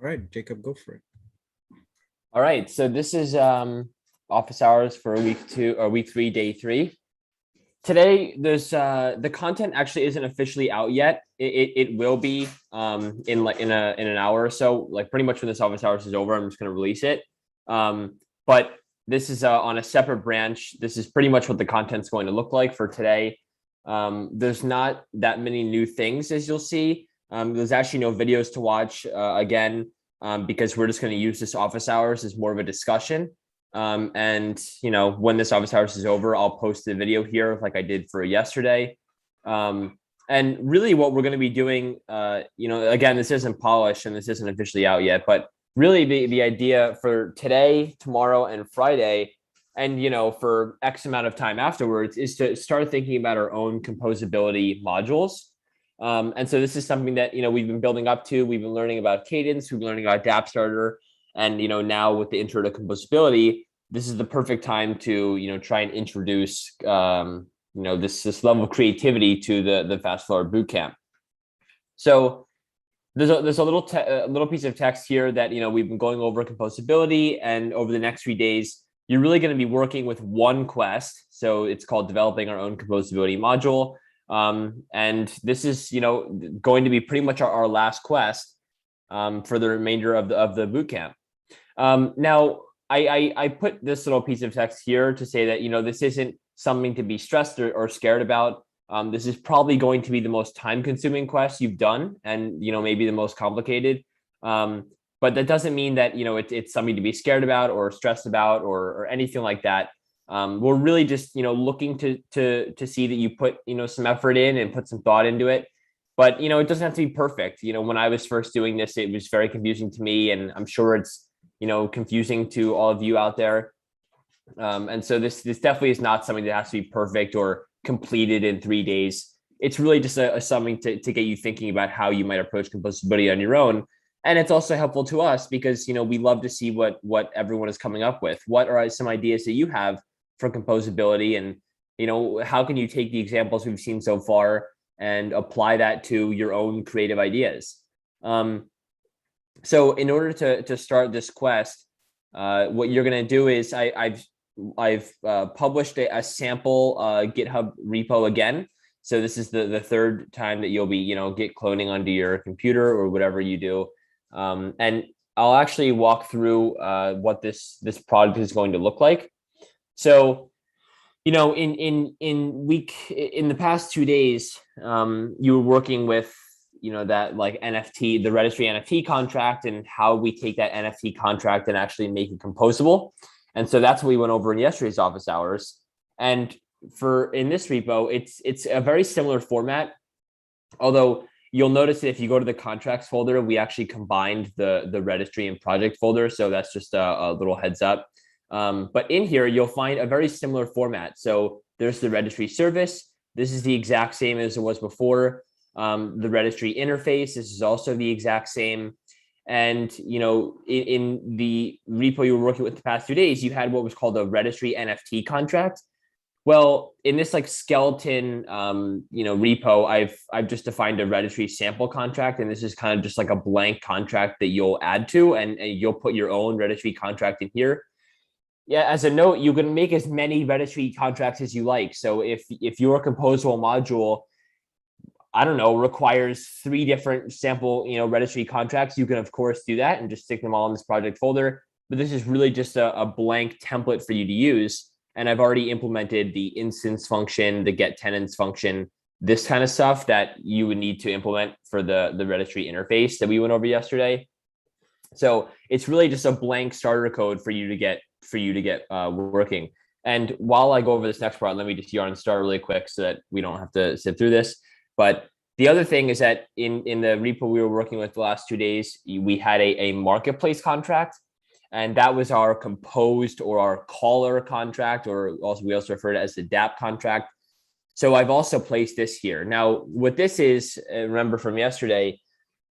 All right, Jacob, go for it. All right, so this is office hours for week 2 or week 3, day 3. Today, there's the content actually isn't officially out yet. It will be in an hour or so. Like pretty much when this office hours is over, I'm just going to release it. But this is on a separate branch. This is pretty much what the content's going to look like for today. There's not that many new things as you'll see. There's actually no videos to watch again. Because we're just going to use this office hours as more of a discussion. And, when this office hours is over, I'll post the video here like I did for yesterday. And really what we're going to be doing, again, this isn't polished and this isn't officially out yet, but really the idea for today, tomorrow, and Friday, and, for X amount of time afterwards is to start thinking about our own composability modules. And so this is something that, we've been building up to. We've been learning about cadence. We've been learning about DApp starter. And, now with the intro to composability, this is the perfect time to, try and introduce, this level of creativity to the Fast Floward bootcamp. So there's a little piece of text here that, we've been going over composability, and over the next 3 days, you're really going to be working with one quest. So it's called developing our own composability module. And this is, going to be pretty much our last quest for the remainder of the bootcamp. Now, I put this little piece of text here to say that, this isn't something to be stressed or scared about. This is probably going to be the most time-consuming quest you've done, and maybe the most complicated. But that doesn't mean that it's something to be scared about or stressed about or anything like that. We're really just, looking to see that you put, some effort in and put some thought into it. But, it doesn't have to be perfect. When I was first doing this, it was very confusing to me, and I'm sure it's, confusing to all of you out there. And so this definitely is not something that has to be perfect or completed in 3 days. It's really just something to get you thinking about how you might approach composability on your own. And it's also helpful to us because, we love to see what everyone is coming up with. What are some ideas that you have for composability, and how can you take the examples we've seen so far and apply that to your own creative ideas? So in order to start this quest, what you're going to do is I've published a sample GitHub repo again. So this is the third time that you'll be git cloning onto your computer or whatever you do, and I'll actually walk through what this product is going to look like. So, in the past 2 days, you were working with, that like NFT, the registry NFT contract, and how we take that NFT contract and actually make it composable. And so that's what we went over in yesterday's office hours. And in this repo, it's a very similar format, although you'll notice that if you go to the contracts folder, we actually combined the registry and project folder. So that's just a little heads up. But in here, you'll find a very similar format. So there's the registry service. This is the exact same as it was before. The registry interface, this is also the exact same. And, in the repo you were working with the past 2 days, you had what was called a registry NFT contract. Well, in this like skeleton, repo, I've just defined a registry sample contract, and this is kind of just like a blank contract that you'll add to, and you'll put your own registry contract in here. Yeah, as a note, you can make as many registry contracts as you like. So if your composable module, I don't know, requires 3 different sample, registry contracts, you can of course do that and just stick them all in this project folder. But this is really just a blank template for you to use. And I've already implemented the instance function, the get tenants function, this kind of stuff that you would need to implement for the registry interface that we went over yesterday. So it's really just a blank starter code for you to get working. And while I go over this next part, let me just yarn start really quick so that we don't have to sit through this. But the other thing is that in the repo we were working with the last 2 days, we had a marketplace contract, and that was our composed or our caller contract, or we also refer to it as the DApp contract. So I've also placed this here. Now, what this is, remember from yesterday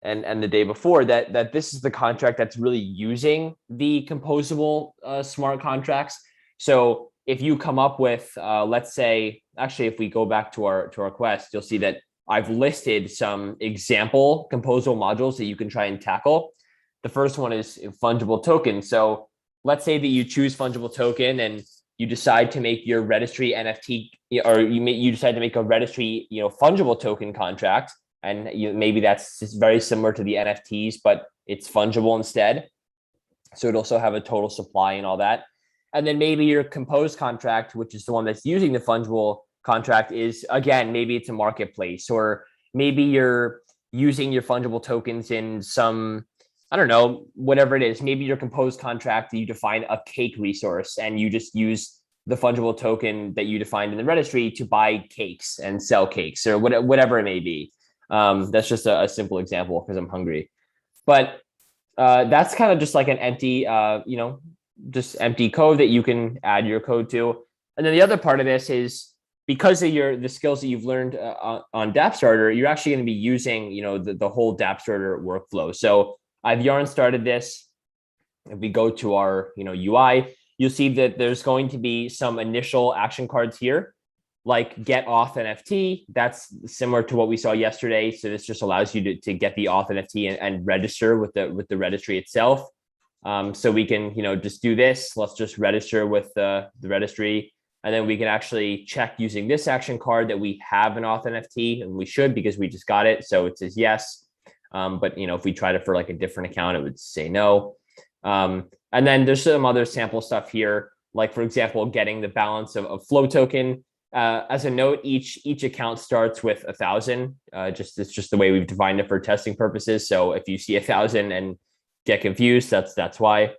and the day before, that this is the contract that's really using the composable smart contracts. So if you come up with, let's say, actually, if we go back to our quest, you'll see that I've listed some example composable modules that you can try and tackle. The first one is fungible token. So let's say that you choose fungible token and you decide to make your registry NFT, or you decide to make a registry, fungible token contract, and maybe that's just very similar to the NFTs, but it's fungible instead. So it also have a total supply and all that. And then maybe your compose contract, which is the one that's using the fungible contract, is again, maybe it's a marketplace, or maybe you're using your fungible tokens in some, I don't know, whatever it is. Maybe your compose contract, you define a cake resource and you just use the fungible token that you defined in the registry to buy cakes and sell cakes, or whatever it may be. That's just a simple example because I'm hungry. But that's kind of just like an empty, just empty code that you can add your code to. And then the other part of this is, because of the skills that you've learned on dAppStarter, you're actually going to be using, the whole dAppStarter workflow. So I've yarn started this. If we go to our, UI, you'll see that there's going to be some initial action cards here, like get auth NFT. That's similar to what we saw yesterday. So this just allows you to get the auth NFT and register with the registry itself. So we can, just do this. Let's just register with the registry. And then we can actually check using this action card that we have an auth NFT, and we should, because we just got it. So it says yes. But if we tried it for like a different account, it would say no. And then there's some other sample stuff here, like, for example, getting the balance of flow token. As a note, each account starts with 1,000. It's just the way we've defined it for testing purposes. So if you see 1,000 and get confused, that's why.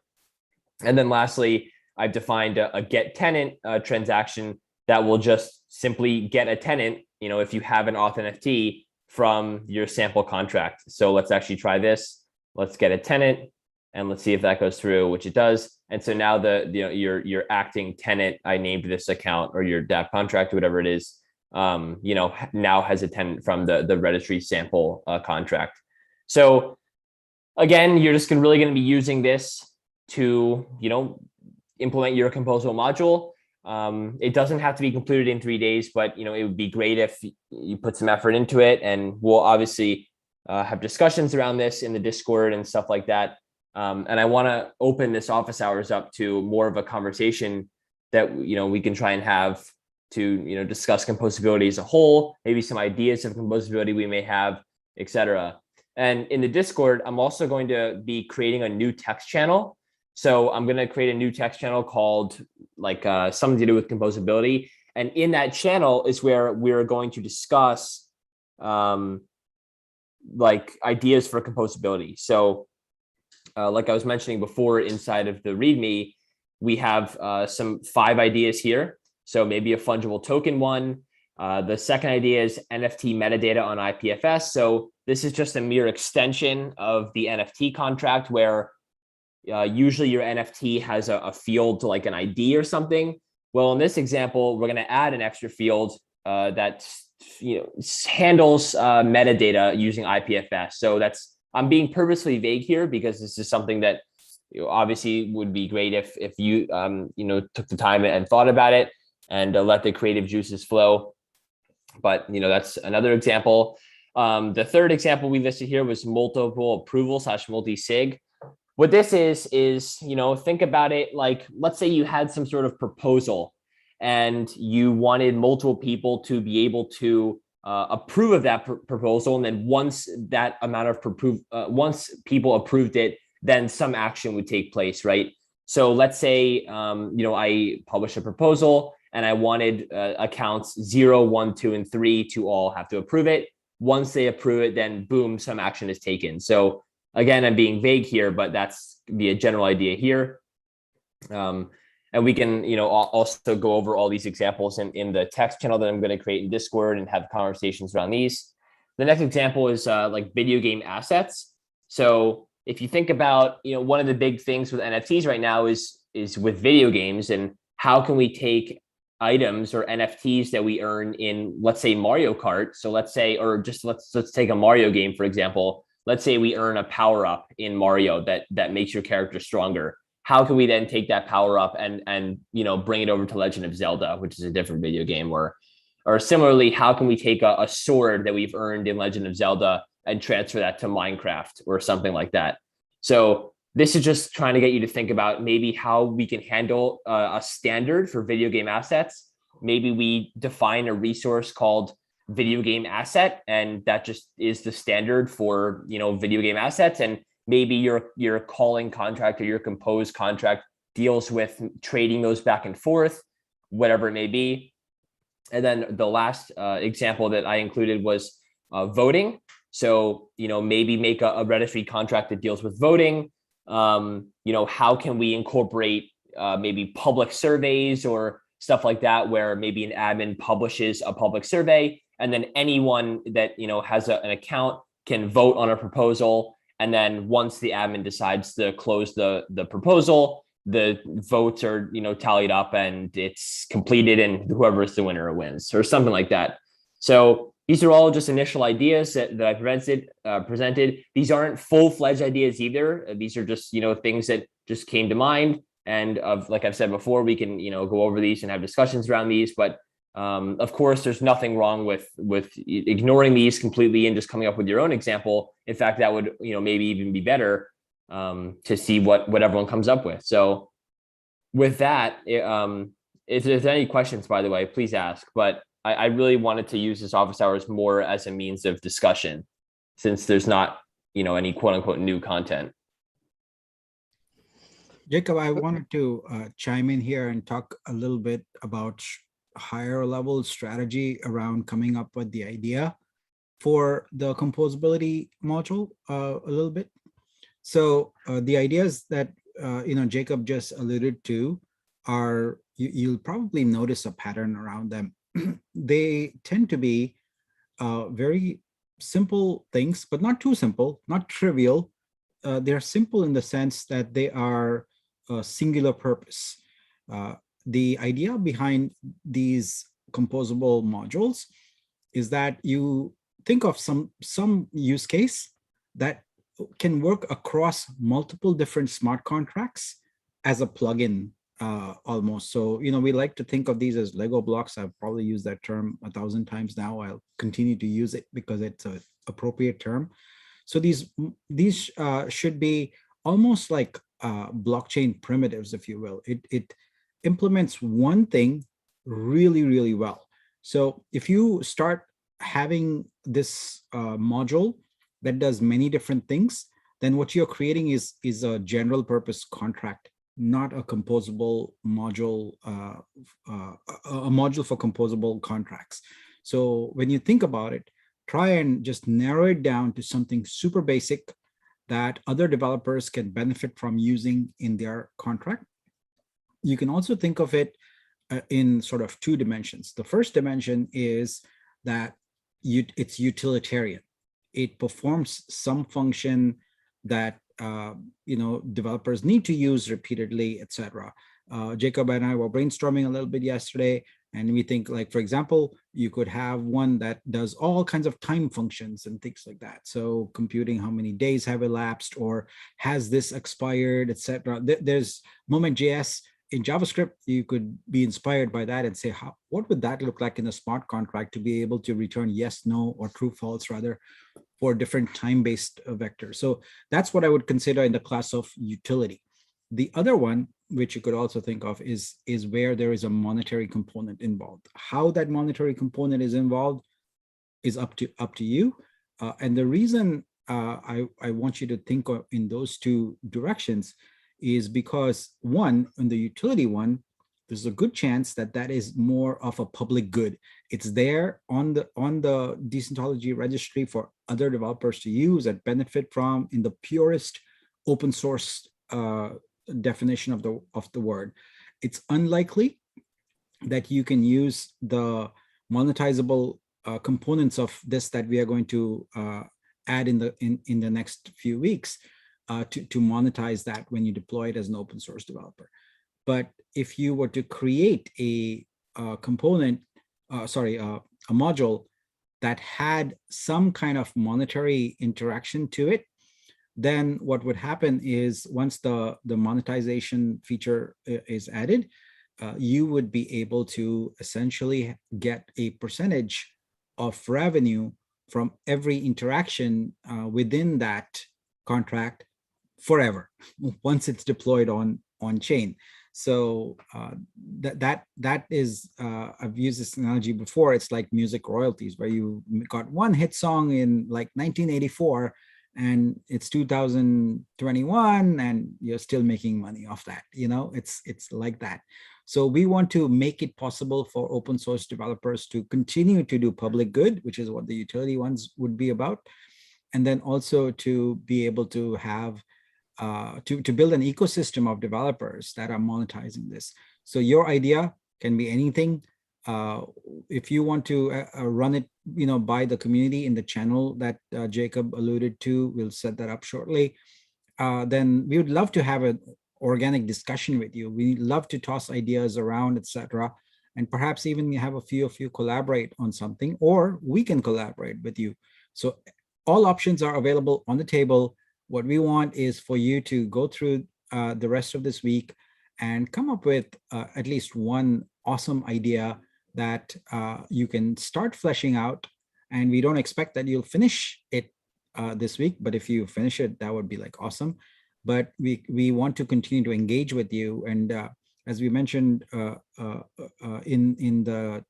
And then lastly, I've defined a get tenant transaction that will just simply get a tenant, if you have an auth NFT from your sample contract. So let's actually try this. Let's get a tenant and let's see if that goes through, which it does. And so now your acting tenant, I named this account, or your dApp contract, whatever it is, now has a tenant from the registry sample contract. So again, you're just really going to be using this to, implement your composable module. It doesn't have to be completed in 3 days, but it would be great if you put some effort into it. And we'll obviously have discussions around this in the Discord and stuff like that. And I want to open this office hours up to more of a conversation that we can try and have to discuss composability as a whole, maybe some ideas of composability we may have, etc. And in the Discord, I'm also going to be creating a new text channel. So I'm going to create a new text channel called something to do with composability. And in that channel is where we're going to discuss ideas for composability. So like I was mentioning before, inside of the README, we have some 5 ideas here. So maybe a fungible token one. The second idea is Nft metadata on IPFS. So this is just a mere extension of the NFT contract, where usually your NFT has a field to like an ID or something. Well, in this example, we're going to add an extra field that handles metadata using IPFS. So I'm being purposely vague here because this is something that obviously would be great if you took the time and thought about it and let the creative juices flow. But that's another example. The third example we listed here was multiple approval / multi-sig. What this is think about it like, let's say you had some sort of proposal and you wanted multiple people to be able to approve of that proposal. And then once that amount of once people approved it, then some action would take place, right? So let's say, I published a proposal and I wanted accounts 0, 1, 2, and 3 to all have to approve it. Once they approve it, then boom, some action is taken. So again, I'm being vague here, but that's the general idea here. And we can, also go over all these examples in the text channel that I'm going to create in Discord and have conversations around these. The next example is like video game assets. So if you think about, one of the big things with NFTs right now is with video games, and how can we take items or NFTs that we earn in, let's say, Mario Kart. So let's say, or just let's take a Mario game, for example. Let's say we earn a power up in Mario that makes your character stronger. How can we then take that power up and bring it over to Legend of Zelda, which is a different video game? Or similarly, how can we take a sword that we've earned in Legend of Zelda and transfer that to Minecraft or something like that? So this is just trying to get you to think about maybe how we can handle a standard for video game assets. Maybe we define a resource called video game asset, and that just is the standard for, video game assets. And maybe your calling contract or your compose contract deals with trading those back and forth, whatever it may be. And then the last example that I included was voting. So, maybe make a registry contract that deals with voting. How can we incorporate maybe public surveys or stuff like that, where maybe an admin publishes a public survey, and then anyone that has an account can vote on a proposal. And then once the admin decides to close the proposal, the votes are tallied up and it's completed, and whoever is the winner wins, or something like that. So these are all just initial ideas that I presented. These aren't full-fledged ideas either. These are just things that just came to mind. And like I've said before, we can go over these and have discussions around these. But of course, there's nothing wrong with ignoring these completely and just coming up with your own example. In fact, that would maybe even be better to see what everyone comes up with. So with that, if there's any questions, by the way, please ask. But I really wanted to use this office hours more as a means of discussion, since there's not any quote unquote new content. Jacob, I wanted to chime in here and talk a little bit about higher level strategy around coming up with the idea for the composability module a little bit. So the ideas that Jacob just alluded to are, you'll probably notice a pattern around them. They tend to be very simple things, but not too simple, not trivial. They're simple in the sense that they are a singular purpose. The idea behind these composable modules is that you think of some use case that can work across multiple different smart contracts as a plugin, almost. So, we like to think of these as Lego blocks. I've probably used that term 1,000 times now. I'll continue to use it because it's an appropriate term. So these should be almost like blockchain primitives, if you will. It implements one thing really, really well. So if you start having this module that does many different things, then what you're creating is a general purpose contract, not a composable module, a module for composable contracts. So when you think about it, try and just narrow it down to something super basic that other developers can benefit from using in their contract. You can also think of it in sort of two dimensions. The first dimension is that it's utilitarian. It performs some function that developers need to use repeatedly, etc. Jacob and I were brainstorming a little bit yesterday, and we think, like, for example, you could have one that does all kinds of time functions and things like that. So computing how many days have elapsed, or has this expired, etc. There's Moment.js in JavaScript. You could be inspired by that and say, what would that look like in a smart contract to be able to return yes, no, or true, false, rather, for different time-based vectors. So that's what I would consider in the class of utility. The other one, which you could also think of, is where there is a monetary component involved. How that monetary component is involved is up to you. And the reason I want you to think of in those two directions is because, one, in the utility one, there's a good chance that that is more of a public good. It's there on the Decentology registry for other developers to use and benefit from in the purest open source definition of the word. It's unlikely that you can use the monetizable components of this that we are going to add in the next few weeks to monetize that when you deploy it as an open source developer. But if you were to create a component, a module that had some kind of monetary interaction to it, then what would happen is, once the monetization feature is added, you would be able to essentially get a percentage of revenue from every interaction within that contract forever once it's deployed on chain. So that is I've used this analogy before. It's like music royalties, where you got one hit song in like 1984 and it's 2021 and you're still making money off that. It's like that. So we want to make it possible for open source developers to continue to do public good, which is what the utility ones would be about, and then also to be able to have to build an ecosystem of developers that are monetizing this. So your idea can be anything. If you want to run it, by the community in the channel that Jacob alluded to, we'll set that up shortly. Then we would love to have an organic discussion with you. We love to toss ideas around, etc., and perhaps even have a few of you collaborate on something, or we can collaborate with you. So all options are available on the table. What we want is for you to go through the rest of this week and come up with at least one awesome idea that you can start fleshing out. And we don't expect that you'll finish it this week, but if you finish it, that would be like awesome. But we want to continue to engage with you. And as we mentioned in the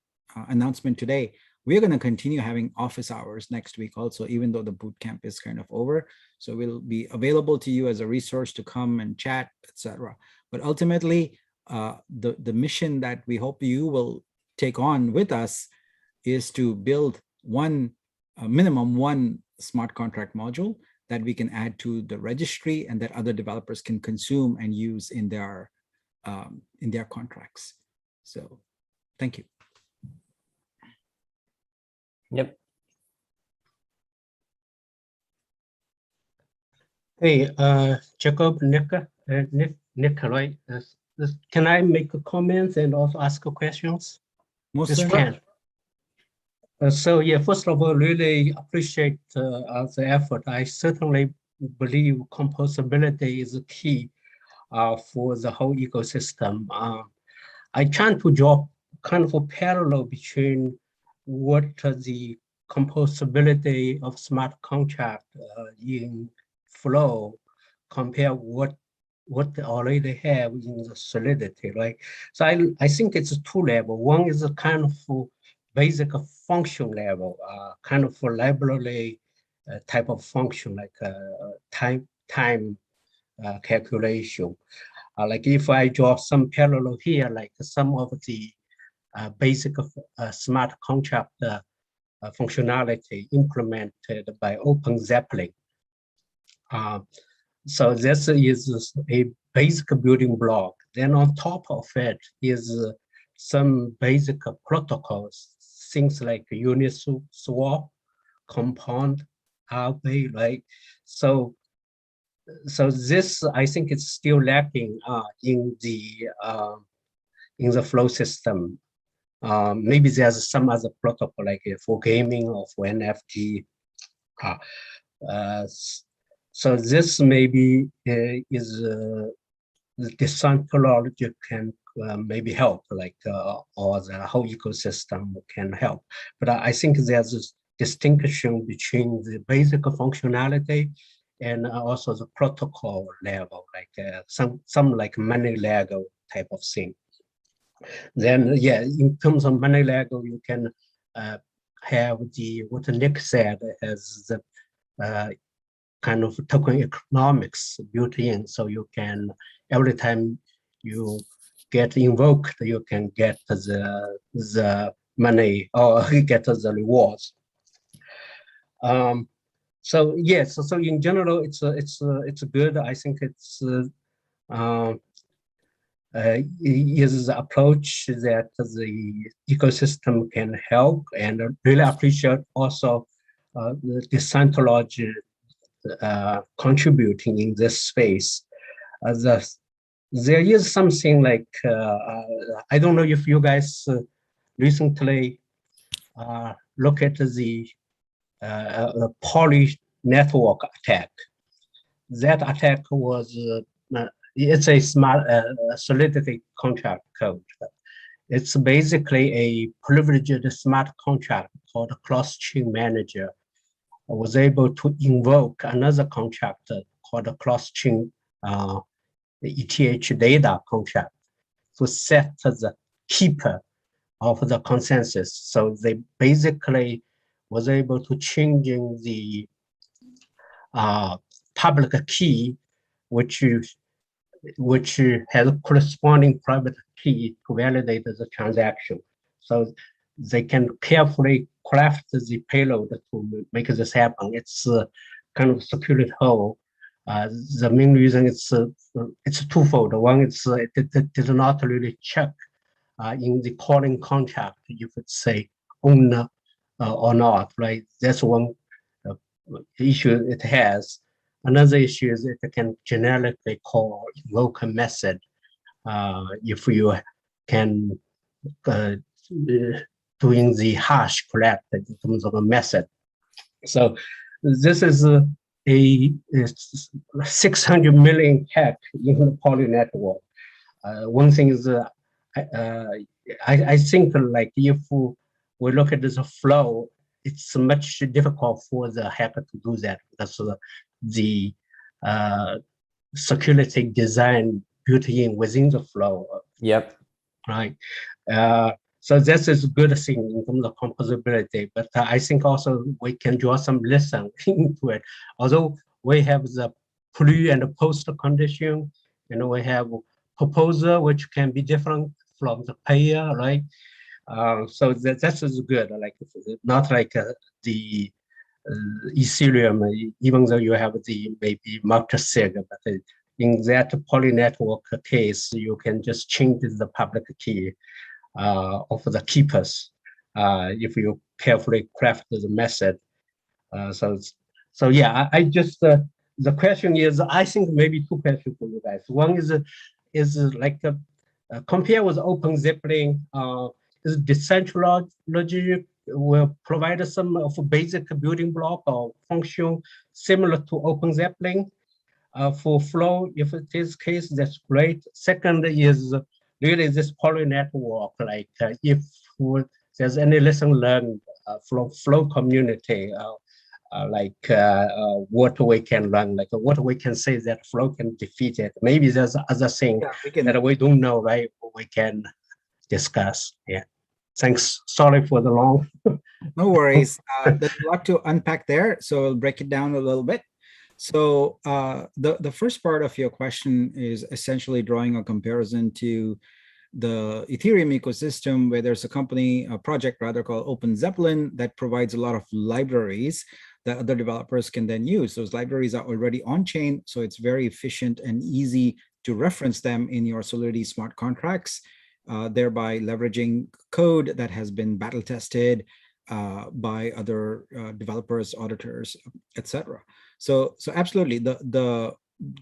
announcement today, we're going to continue having office hours next week also, even though the boot camp is kind of over. So we'll be available to you as a resource to come and chat, etc. But ultimately, the mission that we hope you will take on with us is to build minimum one smart contract module that we can add to the registry and that other developers can consume and use in their contracts. So thank you. Yep. Hey, Jacob, Nick, right? Can I make a comment and also ask questions? Most Just certainly. can. So yeah, first of all, really appreciate the effort. I certainly believe composability is a key for the whole ecosystem. I try to draw kind of a parallel between what the composability of smart contract in Flow compare what they already have in the Solidity, right? So I think it's two level. One is a kind of basic function level, kind of a library type of function, like time calculation. Like if I draw some parallel here, like some of the basic smart contract functionality implemented by Open Zeppelin. So this is a basic building block. Then on top of it is some basic protocols, things like Uniswap, Compound, RB, right? So this, I think, is still lacking in the Flow system. Maybe there's some other protocol like for gaming or for NFT. So this maybe is the decentralized can maybe help, like or the whole ecosystem can help. But I think there's a distinction between the basic functionality and also the protocol level, like some like money Lego type of thing. Then yeah, in terms of money Lego, you can have what Nick said as the kind of token economics built in, so you can every time you get invoked, you can get the money or get the rewards. So yes, so in general, it's good. I think it's is the approach that the ecosystem can help, and really appreciate also the decentralized contributing in this space. There is something like, I don't know if you guys recently look at the Poly network attack. That attack was, it's a smart Solidity contract code. It's basically a privileged smart contract called cross-chain manager. Was able to invoke another contract called a cross-chain ETH data contract to set the keeper of the consensus. So they basically was able to changing the public key, which has corresponding private key to validate the transaction. So they can carefully craft the payload to make this happen. It's kind of security hole. The main reason it's twofold. One, it did not really check in the calling contract if it's say owner or not, right? That's one issue it has. Another issue is it can generically call invoke a method if you can doing the hash correct in terms of a method. So this is a 600 million hack in the Poly network. One thing is I think like if we look at this flow, it's much difficult for the hacker to do that because the security design built in within the flow. Yep. Right. So this is a good thing in terms of composability, but I think also we can draw some lesson into it. Although we have the pre and post condition, we have proposal, which can be different from the payer, right? So that is good. Like not like the Ethereum, even though you have the maybe Multi-Sig, but in that Poly network case, you can just change the public key of the keepers if you carefully craft the method. So yeah, I just the question is, I think maybe two questions for you guys. One is like compare with Open Zeppelin. Is decentralized logic will provide some of a basic building block or function similar to Open Zeppelin? For Flow, if it is case, that's great. Second is really this Poly network, like if there's any lesson learned from Flow community, what we can learn, like what we can say that Flow can defeat it. Maybe there's other thing that we don't know, right? We can discuss. Yeah. Thanks. Sorry for the long. No worries. There's a lot to unpack there, so I'll break it down a little bit. So the first part of your question is essentially drawing a comparison to the Ethereum ecosystem, where there's a project rather called Open Zeppelin that provides a lot of libraries that other developers can then use. Those libraries are already on chain, so it's very efficient and easy to reference them in your Solidity smart contracts, thereby leveraging code that has been battle tested by other developers, auditors, etc. So absolutely, the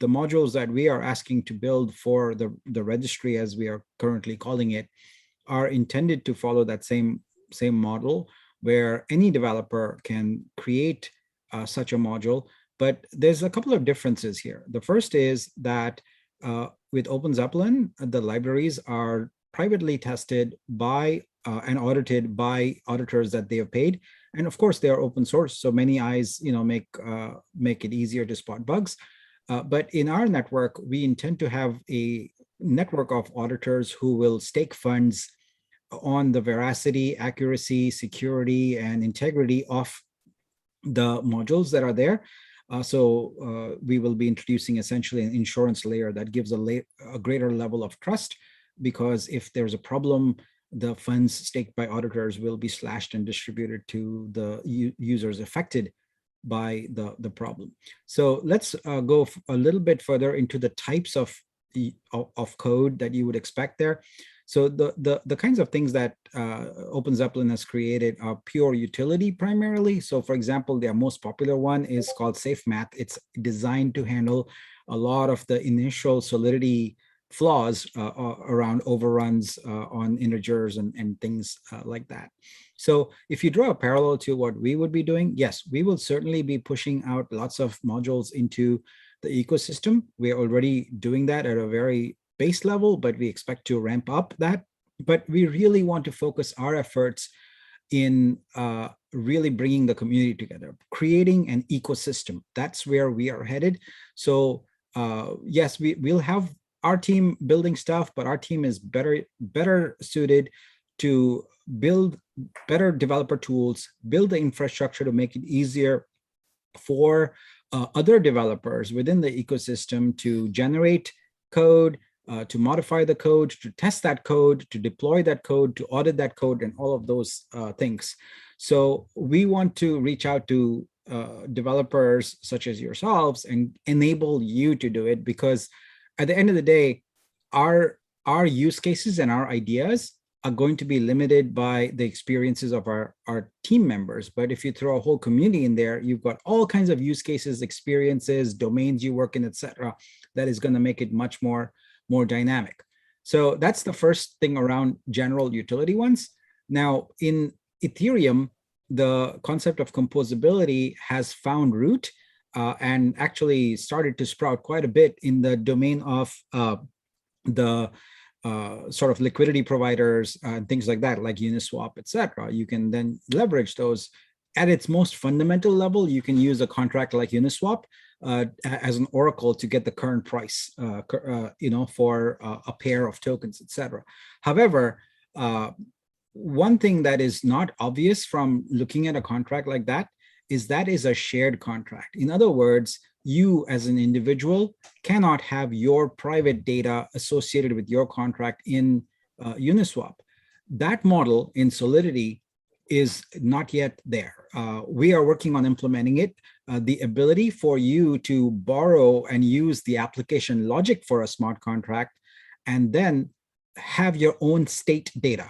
modules that we are asking to build for the registry, as we are currently calling it, are intended to follow that same model, where any developer can create such a module. But there's a couple of differences here. The first is that with Open Zeppelin, the libraries are privately tested by and audited by auditors that they have paid, and of course they are open source, so many eyes make it easier to spot bugs. But in our network, we intend to have a network of auditors who will stake funds on the veracity, accuracy, security, and integrity of the modules that are there. So we will be introducing essentially an insurance layer that gives a greater level of trust, because if there's a problem, the funds staked by auditors will be slashed and distributed to the users affected by the problem. So let's go a little bit further into the types of code that you would expect there. So the kinds of things that Open Zeppelin has created are pure utility primarily. So for example, their most popular one is called Safe Math. It's designed to handle a lot of the initial Solidity flaws around overruns on integers and things like that. So if you draw a parallel to what we would be doing, yes, we will certainly be pushing out lots of modules into the ecosystem. We're already doing that at a very base level, but we expect to ramp up that. But we really want to focus our efforts in really bringing the community together, creating an ecosystem. That's where we are headed. So yes, we'll have our team building stuff, but our team is better suited to build better developer tools, build the infrastructure to make it easier for other developers within the ecosystem to generate code, to modify the code, to test that code, to deploy that code, to audit that code, and all of those things. So we want to reach out to developers such as yourselves and enable you to do it, because at the end of the day, our use cases and our ideas are going to be limited by the experiences of our team members. But if you throw a whole community in there, you've got all kinds of use cases, experiences, domains you work in, etc., that is going to make it much more dynamic. So that's the first thing around general utility ones. Now, in Ethereum, the concept of composability has found root and actually started to sprout quite a bit in the domain of the sort of liquidity providers and things like that, like Uniswap, etc. You can then leverage those. At its most fundamental level, you can use a contract like Uniswap as an oracle to get the current price, for a pair of tokens, etc. However, one thing that is not obvious from looking at a contract like that is a shared contract. In other words, you as an individual cannot have your private data associated with your contract in Uniswap. That model in Solidity is not yet there. We are working on implementing it. The ability for you to borrow and use the application logic for a smart contract and then have your own state data.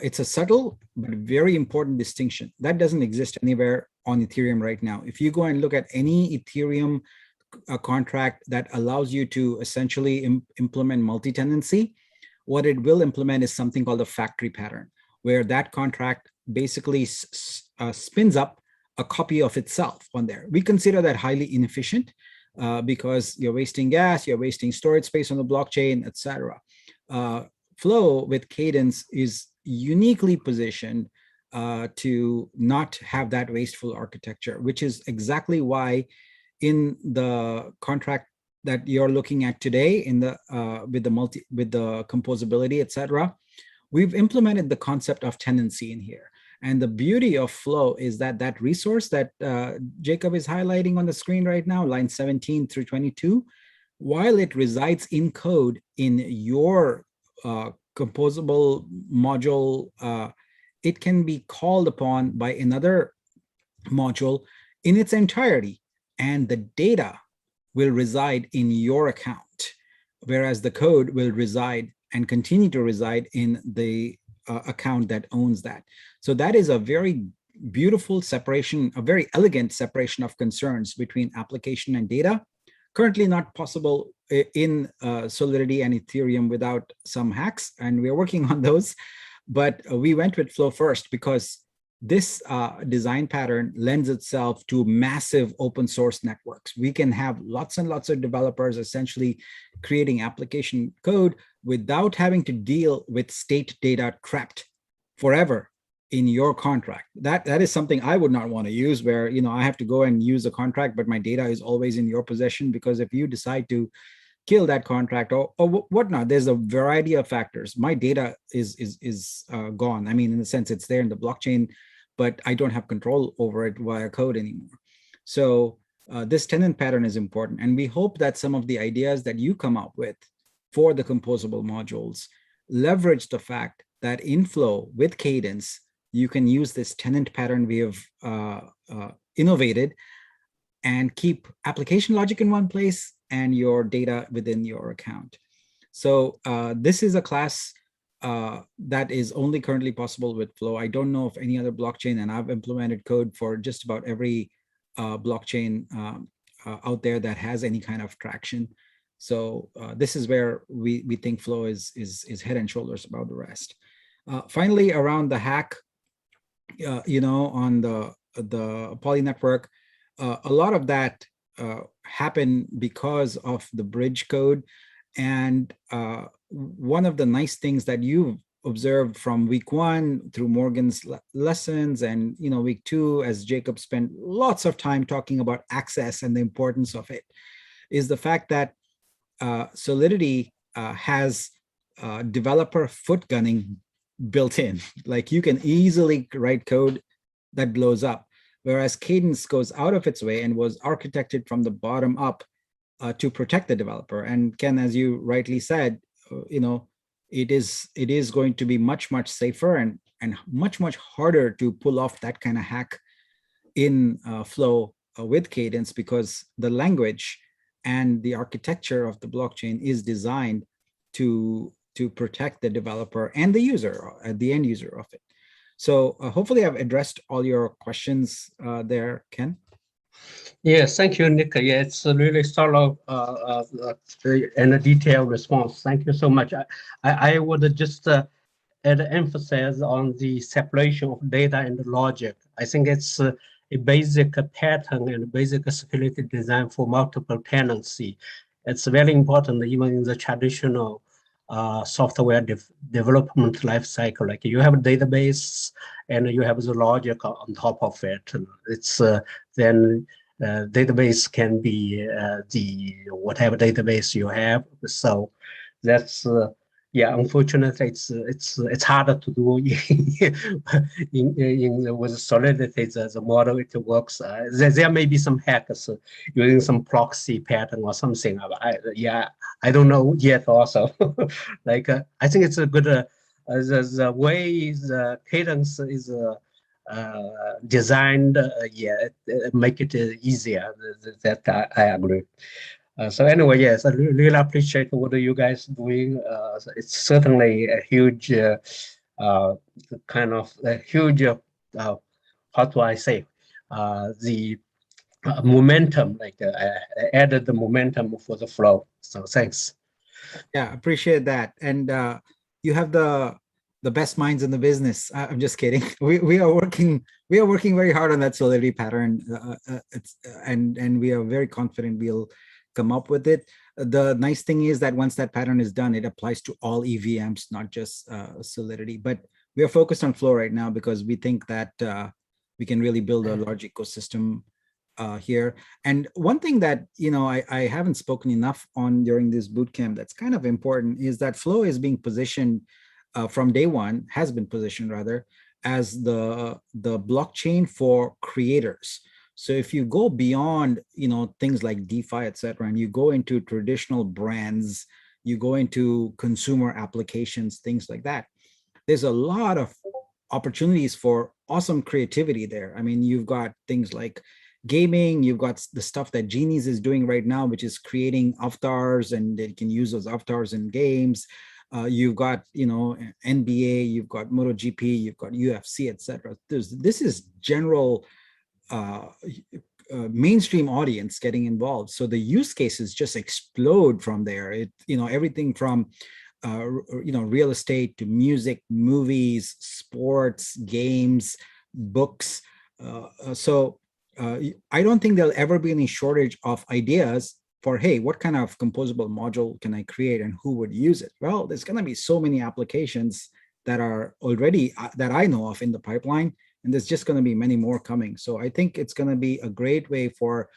It's a subtle but very important distinction that doesn't exist anywhere on Ethereum right now. If you go and look at any Ethereum contract that allows you to essentially implement multi-tenancy, what it will implement is something called a factory pattern, where that contract basically spins up a copy of itself on there. We consider that highly inefficient because you're wasting gas, you're wasting storage space on the blockchain, etc. Flow with Cadence is uniquely positioned to not have that wasteful architecture, which is exactly why in the contract that you're looking at today in the with the composability, etc., we've implemented the concept of tenancy in here. And the beauty of Flow is that resource that Jacob is highlighting on the screen right now, line 17 through 22, while it resides in code in your composable module, it can be called upon by another module in its entirety, and the data will reside in your account, whereas the code will reside and continue to reside in the account that owns that. So that is a very beautiful separation, a very elegant separation of concerns between application and data. Currently not possible in Solidity and Ethereum without some hacks, and we're working on those. But we went with Flow first because this design pattern lends itself to massive open source networks. We can have lots and lots of developers essentially creating application code without having to deal with state data trapped forever in your contract. That is something I would not want to use, where I have to go and use a contract, but my data is always in your possession, because if you decide to kill that contract or whatnot, there's a variety of factors. My data is gone. I mean, in the sense it's there in the blockchain, but I don't have control over it via code anymore. So this tenant pattern is important. And we hope that some of the ideas that you come up with for the composable modules leverage the fact that in Flow with Cadence, you can use this tenant pattern we have innovated and keep application logic in one place and your data within your account. So this is a class that is only currently possible with Flow. I don't know of any other blockchain, and I've implemented code for just about every blockchain out there that has any kind of traction. So this is where we think Flow is head and shoulders above the rest. Finally, around the hack, on the Poly network, a lot of that happened because of the bridge code. And one of the nice things that you've observed from week 1 through Morgan's lessons, and week 2, as Jacob spent lots of time talking about access and the importance of it, is the fact that Solidity has developer foot gunning built in. Like, you can easily write code that blows up, whereas Cadence goes out of its way and was architected from the bottom up to protect the developer. And Ken, as you rightly said, it is going to be much safer and much harder to pull off that kind of hack in Flow with Cadence, because the language and the architecture of the blockchain is designed to protect the developer and the user, the end user of it. So hopefully I've addressed all your questions there, Ken. Yes, thank you, Nick. Yeah, it's a really thorough and a detailed response. Thank you so much. I would just add emphasis on the separation of data and logic. I think it's a basic pattern and basic security design for multiple tenancy. It's very important even in the traditional software development life cycle. Like, you have a database and you have the logic on top of it. It's then database can be the whatever database you have. So that's yeah, unfortunately it's harder to do with Solidity. The model, it works. There may be some hackers using some proxy pattern or something. I don't know yet also. Like, I think it's a good the way the Cadence is designed, make it easier. That I agree. So anyway, yes, I really appreciate what you guys doing. It's certainly a huge, kind of a huge, how do I say, the momentum, like added the momentum for the flow. So thanks. Yeah, appreciate that. And you have the best minds in the business. I'm just kidding. We are working very hard on that Solidity pattern, and we are very confident we'll come up with it. The nice thing is that once that pattern is done, it applies to all EVMs, not just Solidity. But we are focused on Flow right now because we think that we can really build a large ecosystem here. And one thing that I haven't spoken enough on during this bootcamp that's kind of important is that Flow is being positioned from day one, has been positioned rather, as the blockchain for creators. So if you go beyond things like DeFi, etc., and you go into traditional brands, you go into consumer applications, things like that, there's a lot of opportunities for awesome creativity there. I mean, you've got things like gaming, you've got the stuff that Genies is doing right now, which is creating avatars, and they can use those avatars in games. You've got NBA, you've got MotoGP, you've got UFC, etc. This is general mainstream audience getting involved. So the use cases just explode from there. Everything from real estate to music, movies, sports, games, books. So I don't think there'll ever be any shortage of ideas for, hey, what kind of composable module can I create and who would use it? Well, there's going to be so many applications that are already that I know of in the pipeline, and there's just going to be many more coming. So I think it's going to be a great way for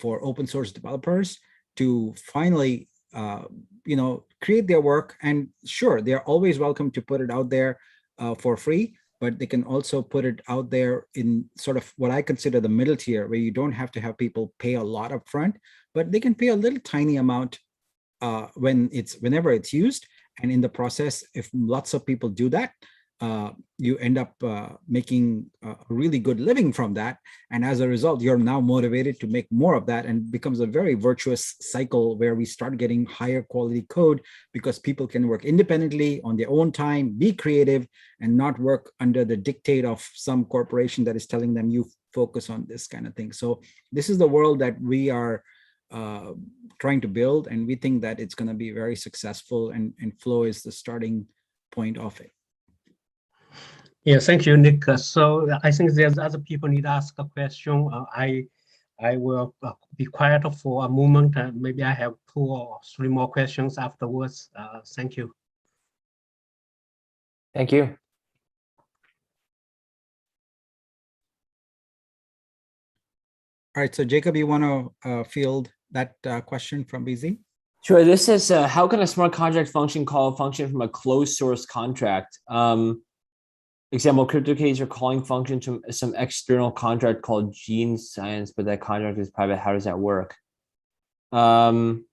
open source developers to finally create their work. And sure, they're always welcome to put it out there for free, but they can also put it out there in sort of what I consider the middle tier, where you don't have to have people pay a lot up front, but they can pay a little tiny amount whenever it's used. And in the process, if lots of people do that, you end up making a really good living from that. And as a result, you're now motivated to make more of that, and becomes a very virtuous cycle where we start getting higher quality code because people can work independently on their own time, be creative, and not work under the dictate of some corporation that is telling them you focus on this kind of thing. So this is the world that we are trying to build, and we think that it's going to be very successful, and Flow is the starting point of it. Yeah, thank you, Nick. So I think there's other people need to ask a question. I will be quiet for a moment. Maybe I have 2 or 3 more questions afterwards. Thank you. Thank you. All right, so Jacob, you want to field that question from BZ? Sure. This says, how can a smart contract function call a function from a closed source contract? Example, CryptoKitties are calling function to some external contract called Gene Science, but that contract is private. How does that work? This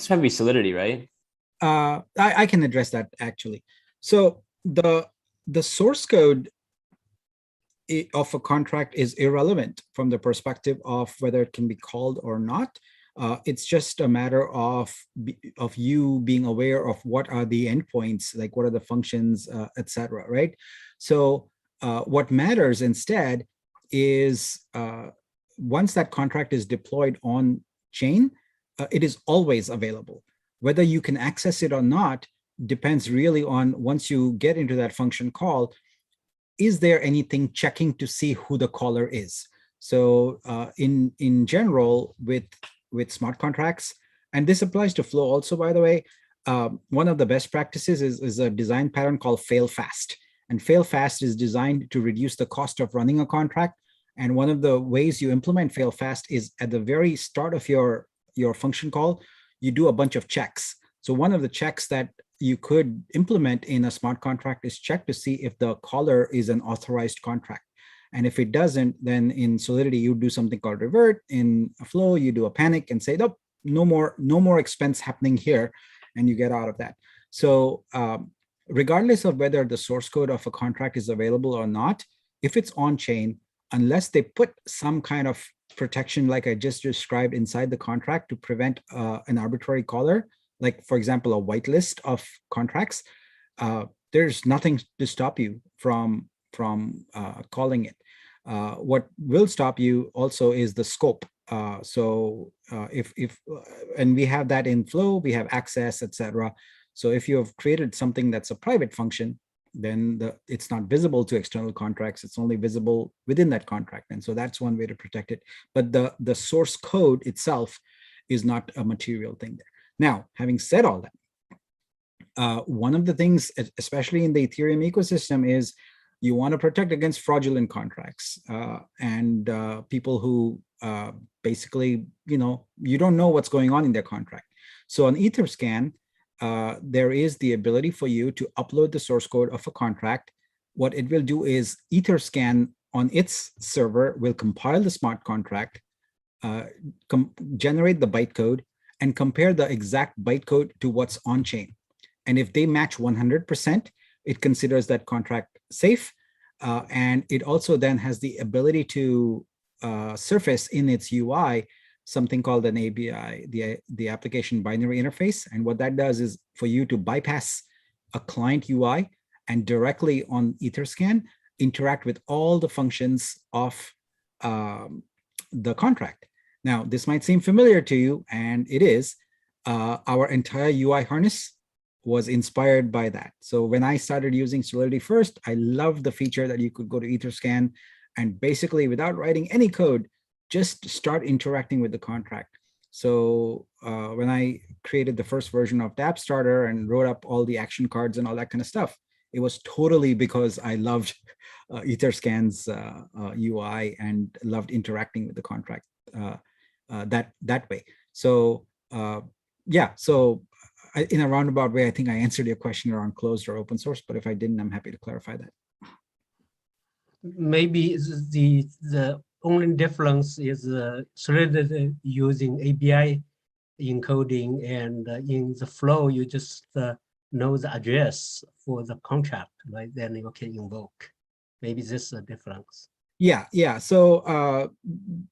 might be Solidity, right? I can address that actually. So the source code of a contract is irrelevant from the perspective of whether it can be called or not. It's just a matter of you being aware of what are the endpoints, like what are the functions, etc. Right? So what matters instead is once that contract is deployed on chain, it is always available. Whether you can access it or not depends really on, once you get into that function call, is there anything checking to see who the caller is? So in general, with smart contracts, and this applies to Flow also, by the way, one of the best practices is a design pattern called fail fast. And fail fast is designed to reduce the cost of running a contract. And one of the ways you implement fail fast is at the very start of your function call, you do a bunch of checks. So one of the checks that you could implement in a smart contract is check to see if the caller is an authorized contract. And if it doesn't, then in Solidity, you do something called revert. In Flow, you do a panic and say, nope, no more expense happening here, and you get out of that. So regardless of whether the source code of a contract is available or not, if it's on chain, unless they put some kind of protection like I just described inside the contract to prevent an arbitrary caller, like for example, a whitelist of contracts, there's nothing to stop you from calling it. What will stop you also is the scope. And we have that in Flow, we have access, etc. So if you have created something that's a private function, then it's not visible to external contracts. It's only visible within that contract. And so that's one way to protect it. But the source code itself is not a material thing there. Now, having said all that, one of the things, especially in the Ethereum ecosystem, is you want to protect against fraudulent contracts and people who basically, you don't know what's going on in their contract. So on Etherscan, there is the ability for you to upload the source code of a contract. What it will do is Etherscan on its server will compile the smart contract, generate the bytecode, and compare the exact bytecode to what's on chain. And if they match 100%, it considers that contract safe. And it also then has the ability to surface in its UI something called an ABI, the application binary interface. And what that does is for you to bypass a client UI and directly on Etherscan interact with all the functions of the contract. Now, this might seem familiar to you, and it is. Our entire UI harness was inspired by that. So when I started using Solidity first, I loved the feature that you could go to Etherscan and basically, without writing any code, just start interacting with the contract. So when I created the first version of Dap Starter and wrote up all the action cards and all that kind of stuff, it was totally because I loved Etherscan's UI and loved interacting with the contract that way. So yeah, so in a roundabout way, I think I answered your question around closed or open source, but if I didn't, I'm happy to clarify that. Maybe the only difference is Solidity using ABI encoding, and in the Flow, you just know the address for the contract, right? Then you can invoke. Maybe this is a difference. Yeah. So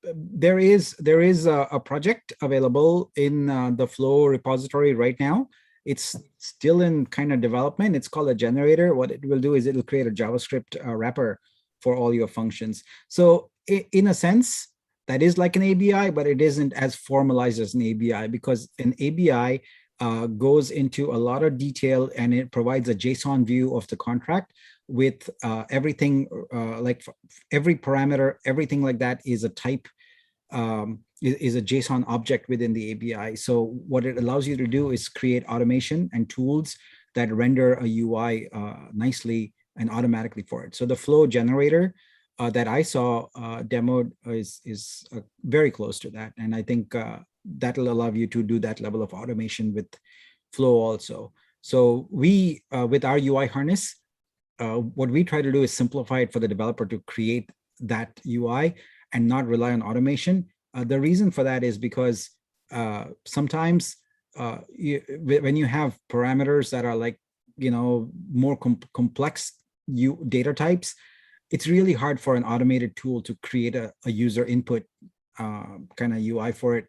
there is a project available in the Flow repository right now. It's still in kind of development. It's called a generator. What it will do is it will create a JavaScript wrapper for all your functions. So in a sense, that is like an ABI, but it isn't as formalized as an ABI, because an ABI goes into a lot of detail and it provides a JSON view of the contract with everything, like every parameter, everything like that is a type, is a JSON object within the ABI. So what it allows you to do is create automation and tools that render a UI nicely and automatically for it. So the flow generator that I saw demoed is very close to that. And I think that'll allow you to do that level of automation with flow also. So we, with our UI harness, what we try to do is simplify it for the developer to create that UI and not rely on automation. The reason for that is because sometimes when you have parameters that are like, more complex data types, it's really hard for an automated tool to create a user input kind of UI for it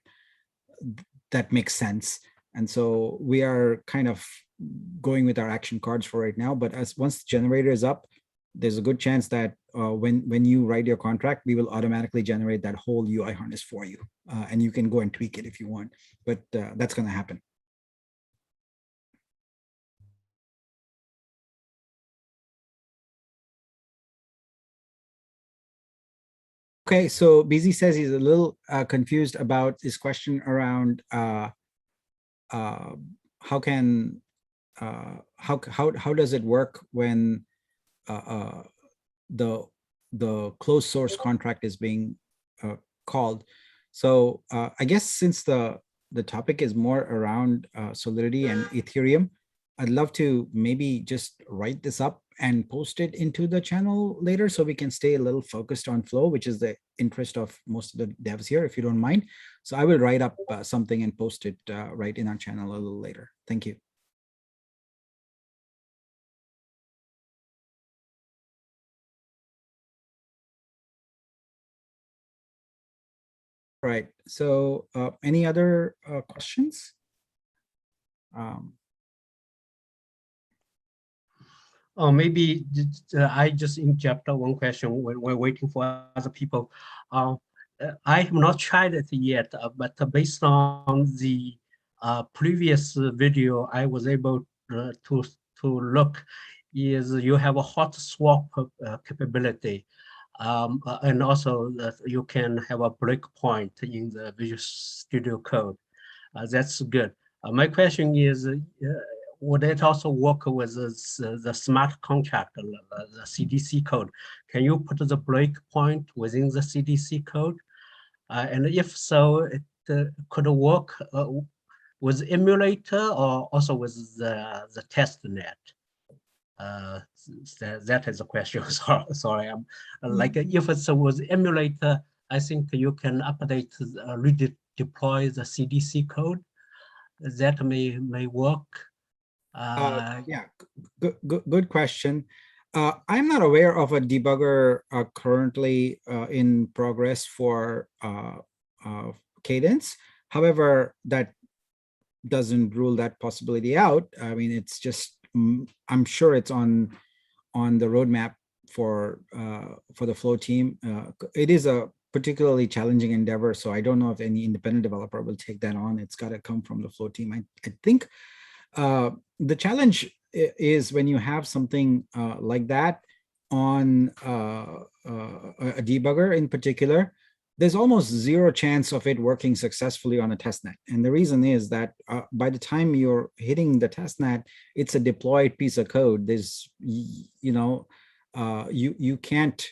that makes sense. And so we are kind of going with our action cards for right now. But once the generator is up, there's a good chance that when you write your contract, we will automatically generate that whole UI harness for you. And you can go and tweak it if you want, but that's going to happen. Okay, so BZ says he's a little confused about his question around how does it work when the closed source contract is being called. So I guess since the topic is more around Solidity and Ethereum, I'd love to maybe just write this up and post it into the channel later so we can stay a little focused on flow, which is the interest of most of the devs here, if you don't mind. So I will write up something and post it right in our channel a little later. Thank you. Right. So any other questions? Maybe I just interject one question when we're waiting for other people. I have not tried it yet, but based on the previous video, I was able to look is you have a hot swap capability. And also that you can have a breakpoint in the Visual Studio Code. That's good. My question is, would it also work with the smart contract, the CDC code? Can you put the breakpoint within the CDC code? And if so, it could work with emulator or also with the test net? That is a question. Sorry, I'm like if it's with emulator, I think you can update, redeploy the CDC code. That may work. Yeah, good question. I'm not aware of a debugger currently in progress for Cadence. However, that doesn't rule that possibility out. I mean, it's just, I'm sure it's on the roadmap for the Flow team. It is a particularly challenging endeavor, so I don't know if any independent developer will take that on. It's got to come from the Flow team. I think the challenge is when you have something like that on a debugger in particular, there's almost zero chance of it working successfully on a testnet. And the reason is that by the time you're hitting the testnet, it's a deployed piece of code. There's, you can't,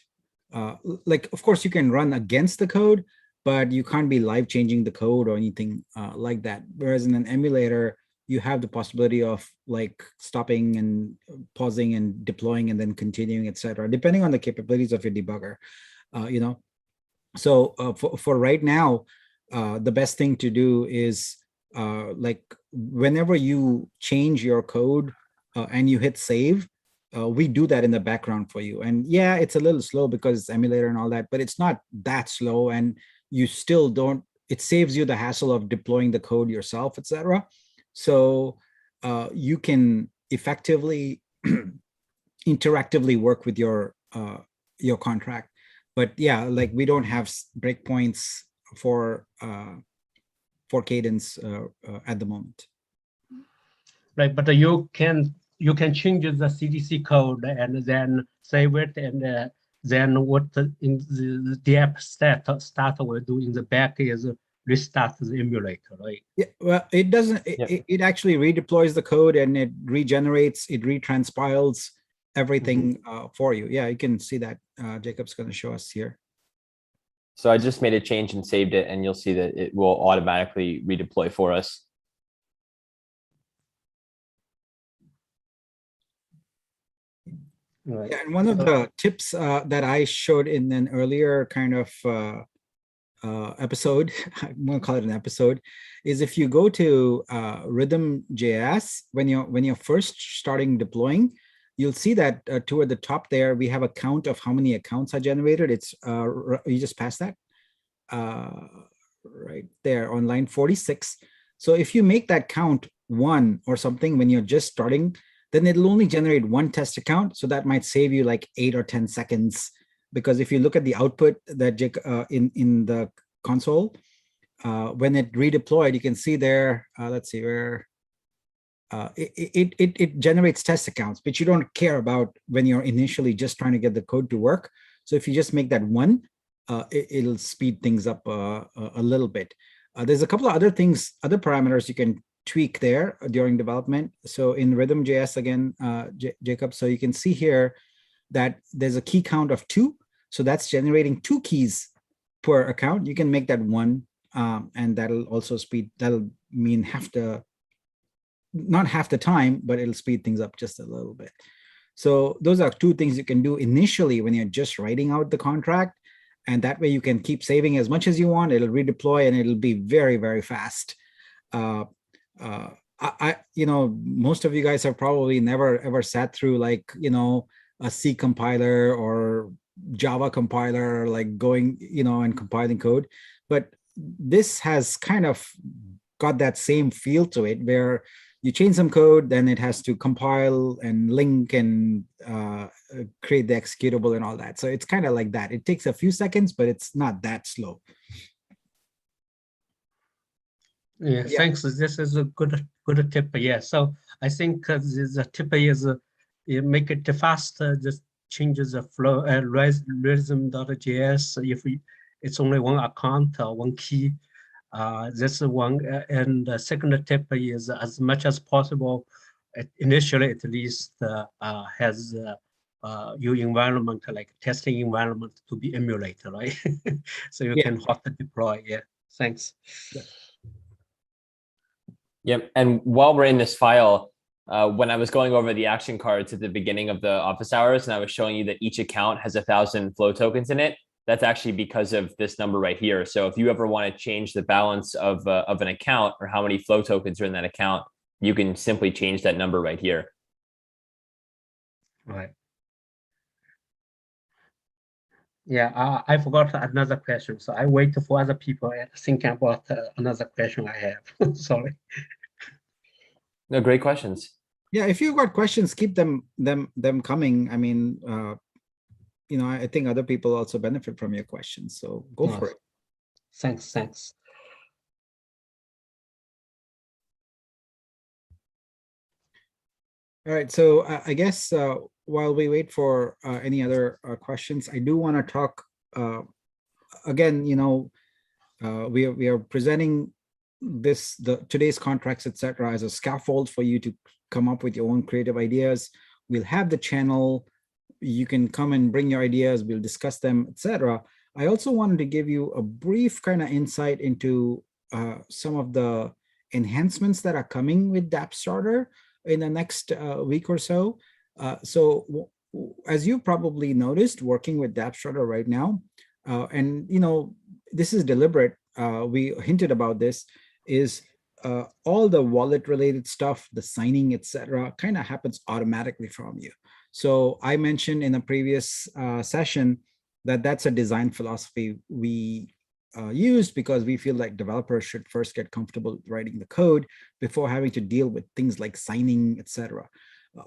like, of course you can run against the code, but you can't be live changing the code or anything like that. Whereas in an emulator, you have the possibility of like stopping and pausing and deploying and then continuing, etc., depending on the capabilities of your debugger, So for right now, the best thing to do is like whenever you change your code and you hit save, we do that in the background for you. And yeah, it's a little slow because it's emulator and all that, but it's not that slow, and you still don't, it saves you the hassle of deploying the code yourself, etc. So you can effectively interactively work with your contract. But yeah, like we don't have breakpoints for Cadence at the moment. Right, but you can change the CDC code and then save it, and then what in the app start will do in the back is restart the emulator, right? Yeah, well, it doesn't. It actually redeploys the code and it regenerates, it retranspiles everything for you. Yeah, you can see that. Jacob's going to show us here. So I just made a change and saved it, and you'll see that it will automatically redeploy for us. Right. Yeah, and one of the tips that I showed in an earlier kind of episode, I'm going to call it an episode, is if you go to Rhythm.js, when you're first starting deploying, you'll see that toward the top there, we have a count of how many accounts are generated. It's you just pass that right there on line 46. So if you make that count 1 or something when you're just starting, then it'll only generate 1 test account. So that might save you like 8 or 10 seconds. Because if you look at the output that in the console, when it redeployed, you can see there, let's see where, it generates test accounts, which you don't care about when you're initially just trying to get the code to work. So if you just make that 1, it'll speed things up a little bit. There's a couple of other things, other parameters you can tweak there during development. So in Rhythm.js again, Jacob, so you can see here that there's a key count of 2. So that's generating 2 keys per account. You can make that 1, and that'll also that'll mean not half the time, but it'll speed things up just a little bit. So those are 2 things you can do initially when you're just writing out the contract. And that way you can keep saving as much as you want. It'll redeploy and it'll be very, very fast. Most of you guys have probably never ever sat through like, a C compiler or Java compiler, like going, and compiling code. But this has kind of got that same feel to it where you change some code, then it has to compile and link and create the executable and all that. So it's kind of like that. It takes a few seconds, but it's not that slow. Yeah, thanks. This is a good tip. Yeah, so I think the tip is you make it faster. Just changes the flow. Rhythm.js. If it's only 1 account or 1 key, this is one. And the second tip is as much as possible, initially at least, has your environment, like testing environment, to be emulated, right? So you can hot deploy. Yeah, thanks. Yeah. Yep. And while we're in this file, when I was going over the action cards at the beginning of the office hours, and I was showing you that each account has 1,000 flow tokens in it, that's actually because of this number right here. So if you ever want to change the balance of an account or how many flow tokens are in that account, you can simply change that number right here. Right. Yeah, I forgot another question. So I wait for other people thinking about another question I have. Sorry. No, great questions. Yeah, if you've got questions, keep them coming. I mean, I think other people also benefit from your questions. So go for it. Thanks. All right. So I guess while we wait for any other questions, I do want to talk again. We are presenting today's contracts, etc., as a scaffold for you to come up with your own creative ideas. We'll have the channel. You can come and bring your ideas. We'll discuss them, etc. I also wanted to give you a brief kind of insight into some of the enhancements that are coming with dApp Starter in the next week or so. So as you probably noticed, working with dApp Starter right now, and this is deliberate. We hinted about this, is all the wallet related stuff, the signing, etc., kind of happens automatically from you. So I mentioned in a previous session that that's a design philosophy we used because we feel like developers should first get comfortable writing the code before having to deal with things like signing, etc.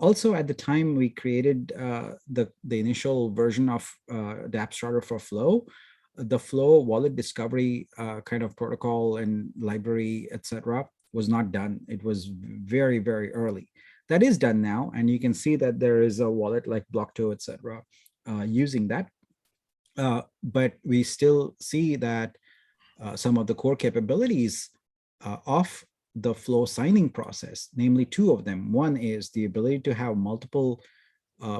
Also, at the time we created the initial version of dApp Starter for Flow, the Flow wallet discovery kind of protocol and library, etc., was not done. It was very, very early. That is done now, and you can see that there is a wallet like Blockto, etc., using that. But we still see that some of the core capabilities of the flow signing process, namely two of them. One is the ability to have multiple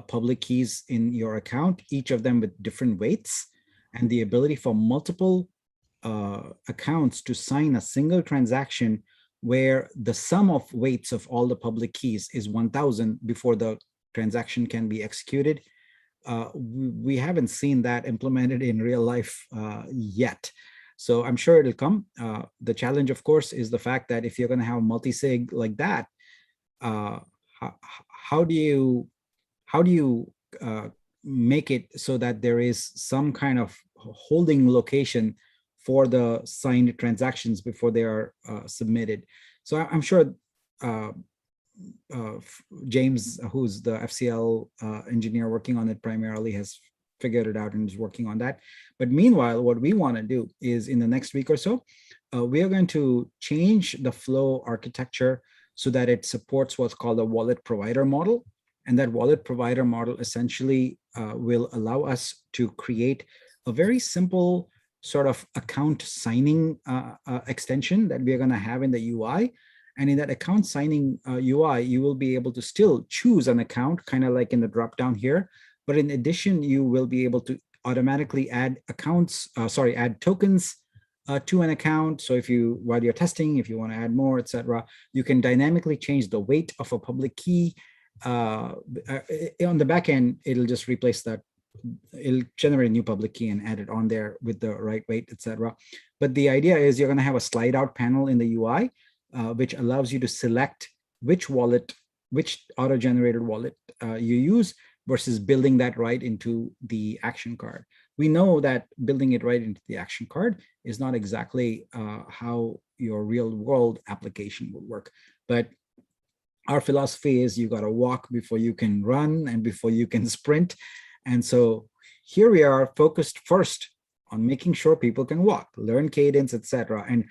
public keys in your account, each of them with different weights, and the ability for multiple accounts to sign a single transaction where the sum of weights of all the public keys is 1,000 before the transaction can be executed. We haven't seen that implemented in real life yet. So I'm sure it'll come. The challenge, of course, is the fact that if you're going to have multi-sig like that, how do you make it so that there is some kind of holding location for the signed transactions before they are submitted? So I'm sure James, who's the FCL engineer working on it primarily, has figured it out and is working on that. But meanwhile, what we want to do is in the next week or so, we are going to change the flow architecture so that it supports what's called a wallet provider model. And that wallet provider model essentially will allow us to create a very simple sort of account signing extension that we are going to have in the UI. And in that account signing UI, you will be able to still choose an account, kind of like in the drop down here. But in addition, you will be able to automatically add add tokens to an account. So if you, while you're testing, if you want to add more, etc., you can dynamically change the weight of a public key. On the back end, it'll just replace that. It'll generate a new public key and add it on there with the right weight, etc. But the idea is you're going to have a slide out panel in the UI, which allows you to select which wallet, which auto-generated wallet you use versus building that right into the action card. We know that building it right into the action card is not exactly how your real world application would work. But our philosophy is you got to walk before you can run and before you can sprint. And so here we are focused first on making sure people can walk, learn cadence, etc. And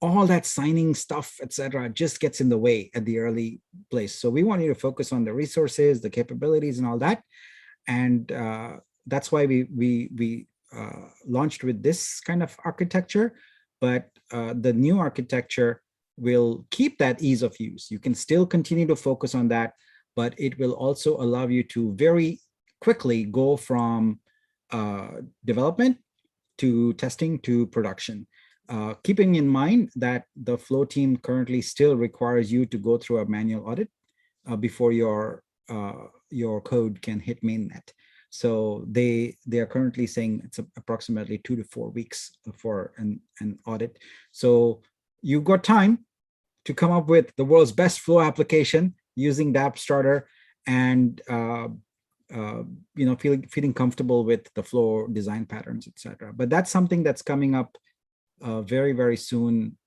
all that signing stuff, etc., just gets in the way at the early place. So we want you to focus on the resources, the capabilities, and all that. And that's why we launched with this kind of architecture. But the new architecture will keep that ease of use. You can still continue to focus on that, but it will also allow you to very quickly go from development to testing to production. Keeping in mind that the flow team currently still requires you to go through a manual audit before your code can hit mainnet. So they are currently saying it's approximately 2 to 4 weeks for an audit. So you've got time to come up with the world's best flow application using dApp Starter and feeling comfortable with the flow design patterns, etc. But that's something that's coming up very, very soon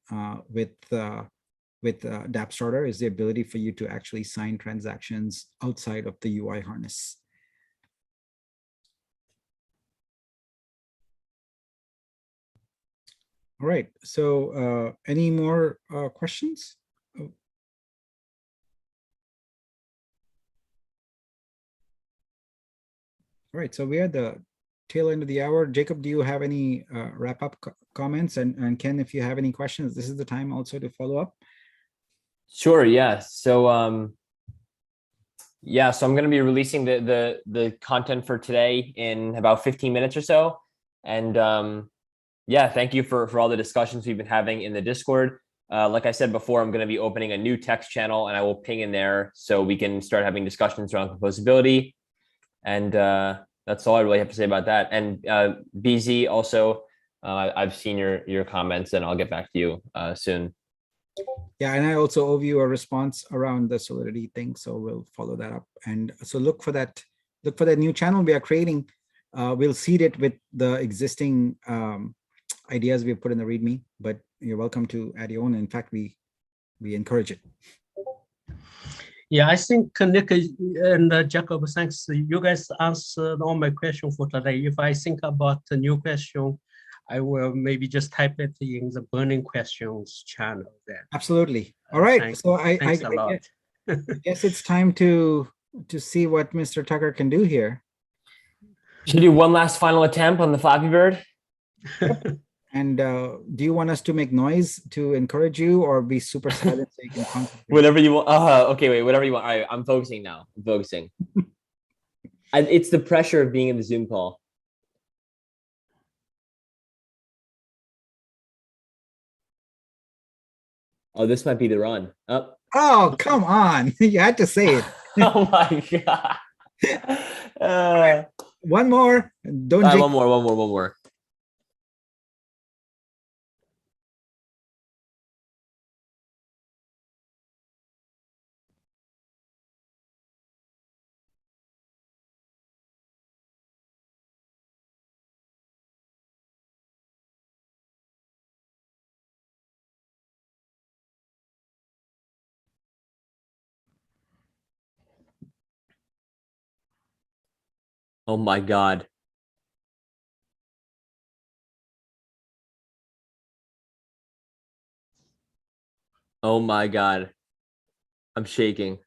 with dApp Starter, is the ability for you to actually sign transactions outside of the UI harness. All right, so any more questions? Oh. All right, so we are at the tail end of the hour. Jacob, do you have any wrap-up comments? And Ken, if you have any questions, this is the time also to follow up. Sure, yeah. So yeah, so I'm going to be releasing the content for today in about 15 minutes or so. And yeah, thank you for all the discussions we've been having in the Discord. Like I said before, I'm going to be opening a new text channel, and I will ping in there so we can start having discussions around composability. And that's all I really have to say about that. And BZ, also, I've seen your comments, and I'll get back to you soon. Yeah, and I also owe you a response around the Solidity thing, so we'll follow that up. And so look for that new channel we are creating. We'll seed it with the existing ideas we've put in the README, but you're welcome to add your own. In fact, we encourage it. Yeah, I think Nick and Jacob, thanks. You guys answered all my questions for today. If I think about a new question, I will maybe just type it in the burning questions channel then. Absolutely. All right. Thanks, so thanks a lot. I guess it's time to see what Mr. Tucker can do here. Should we do one last final attempt on the Flappy Bird? And do you want us to make noise to encourage you, or be super silent so you can concentrate? Whatever you want. Okay, wait, whatever you want. All right, I'm focusing now. I'm focusing. It's the pressure of being in the Zoom call. Oh, this might be the run. Oh, Oh, come on. You had to say it. oh my God. One more. Don't All right, jinx. one more. Oh my God. Oh my God. I'm shaking.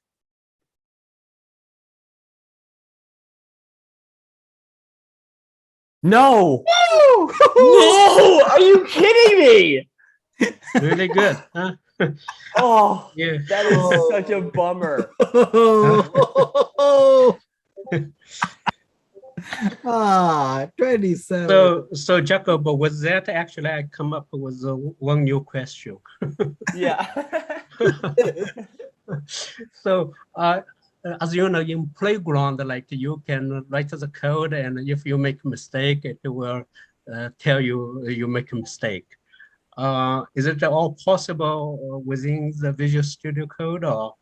No. No. Are you kidding me? Really good, huh? Oh, Yeah. that is such a bummer. Ah, 27. So Jacob, was that actually I come up with one new question? Yeah. So as you know, in playground, like you can write the code, and if you make a mistake, it will tell you you make a mistake. Is it all possible within the Visual Studio Code, or?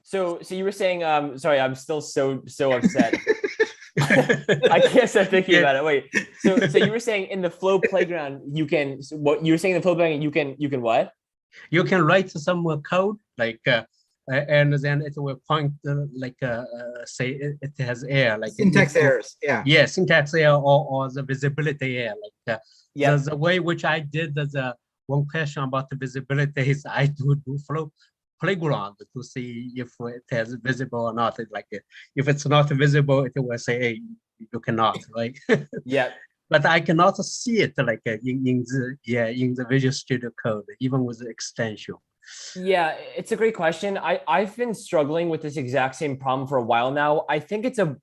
So you were saying, sorry, I'm still so upset. I can't stop thinking about it. Wait, so you were saying in the Flow playground, you can, what you were saying in the Flow playground, you can what? You can write some code like, and then it will point like say it has error, like Syntax errors. Yeah. Yeah, syntax error or the visibility error. Like Yeah. the way which I did the one question about the visibility is I do Flow playground to see if it has visible or not. Like if it's not visible, it will say, hey, you cannot, right? Yeah. But I cannot see it like in the Visual Studio Code, even with the extension. Yeah, it's a great question. I've been struggling with this exact same problem for a while now. I think it's a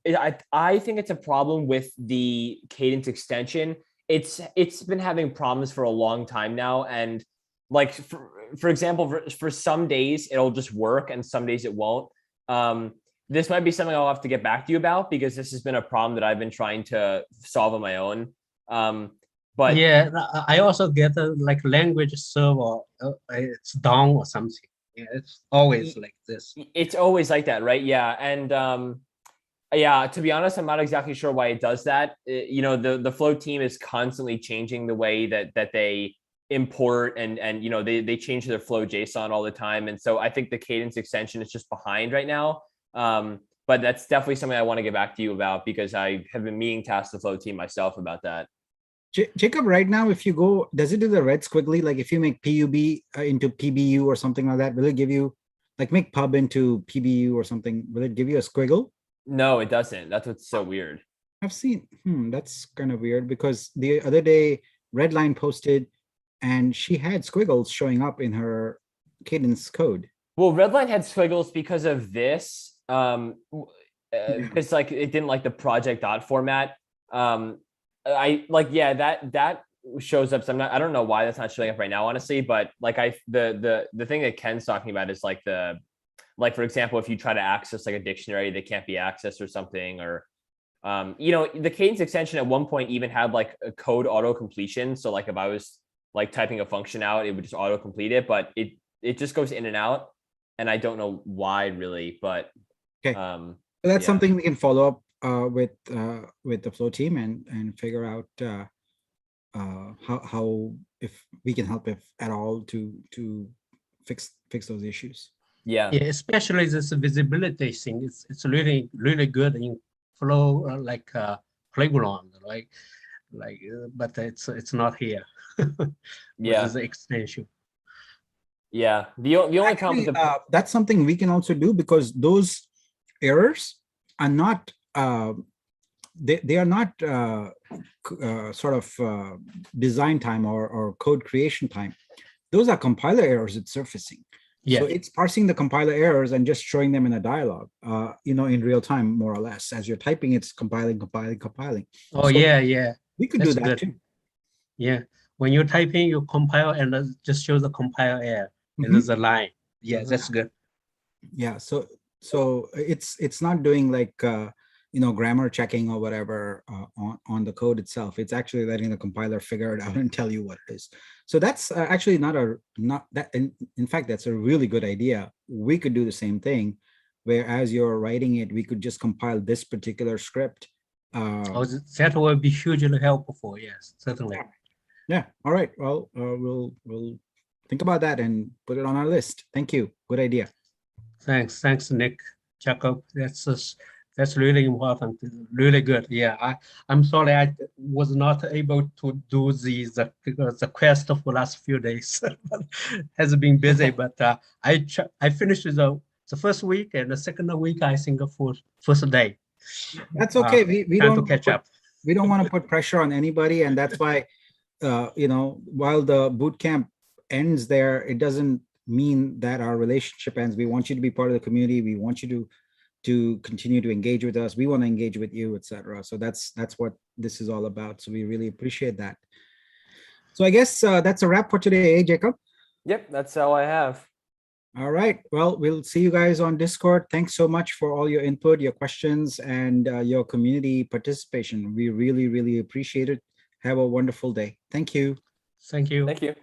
problem with the Cadence extension. It's been having problems for a long time now, and like for example, for some days it'll just work and some days it won't. This might be something I'll have to get back to you about, because this has been a problem that I've been trying to solve on my own. But yeah, I also get like language server, it's down or something. Yeah, it's always like this. it's always like that, right? Yeah, and yeah, to be honest, I'm not exactly sure why it does that. You know, the Flow team is constantly changing the way that they import, and you know, they change their Flow JSON all the time, and so I think the Cadence extension is just behind right now. But that's definitely something I want to get back to you about, because I have been meaning to ask the Flow team myself about that. Jacob, right now, if you go, does it do the red squiggly? Like if you make PUB into PBU or something like that, will it give you, like make pub into PBU or something, will it give you a squiggle? No, it doesn't. That's what's so weird. I've seen, that's kind of weird, because the other day Redline posted and she had squiggles showing up in her Cadence code. Well, Redline had squiggles because of this, because like it didn't like the project dot format. I like, yeah, that shows up. So I don't know why that's not showing up right now, honestly. But like the thing that Ken's talking about is like for example, if you try to access like a dictionary that can't be accessed or something, or you know, the Cadence extension at one point even had like a code auto completion. So like if I was like typing a function out, it would just auto complete it, but it just goes in and out, and I don't know why really, but okay. So that's something we can follow up with the Flow team and figure out how if we can help, if at all, to fix those issues. Yeah, especially this visibility thing. It's really good in Flow like playground, like but it's not here. Yeah, the extension. Yeah, the only problem with that's something we can also do, because those errors are not they are not design time or code creation time, those are compiler errors it's surfacing. Yeah. So it's parsing the compiler errors and just showing them in a dialogue, in real time, more or less. As you're typing, it's compiling. Oh, So yeah. we could That's do that good. too. Yeah. When you type in, you compile and just show the compile error. And Mhm. there's a line. Yeah, that's good. Yeah. So it's not doing like grammar checking or whatever on the code itself. It's actually letting the compiler figure it out and tell you what it is. So that's actually not that. In fact, that's a really good idea. We could do the same thing, where as you're writing it, we could just compile this particular script. Oh, that will be hugely helpful. Yes, certainly. Yeah. All right. Well, we'll think about that and put it on our list. Thank you. Good idea. Thanks, Nick, Jacob. That's really important. Really good. Yeah, I'm sorry I was not able to do the quest for last few days. Has been busy, but I finished the first week, and the second week I think for first day. That's okay. We Time don't to catch up. We don't want to put pressure on anybody, and that's why while the boot camp ends there, it doesn't mean that our relationship ends. We want you to be part of the community. We want you to continue to engage with us. We want to engage with you, etc. So that's what this is all about. So we really appreciate that. So I guess that's a wrap for today, Jacob? Yep, that's all I have. All right. Well, we'll see you guys on Discord. Thanks so much for all your input, your questions, and your community participation. We really, really appreciate it. Have a wonderful day. Thank you. Thank you. Thank you.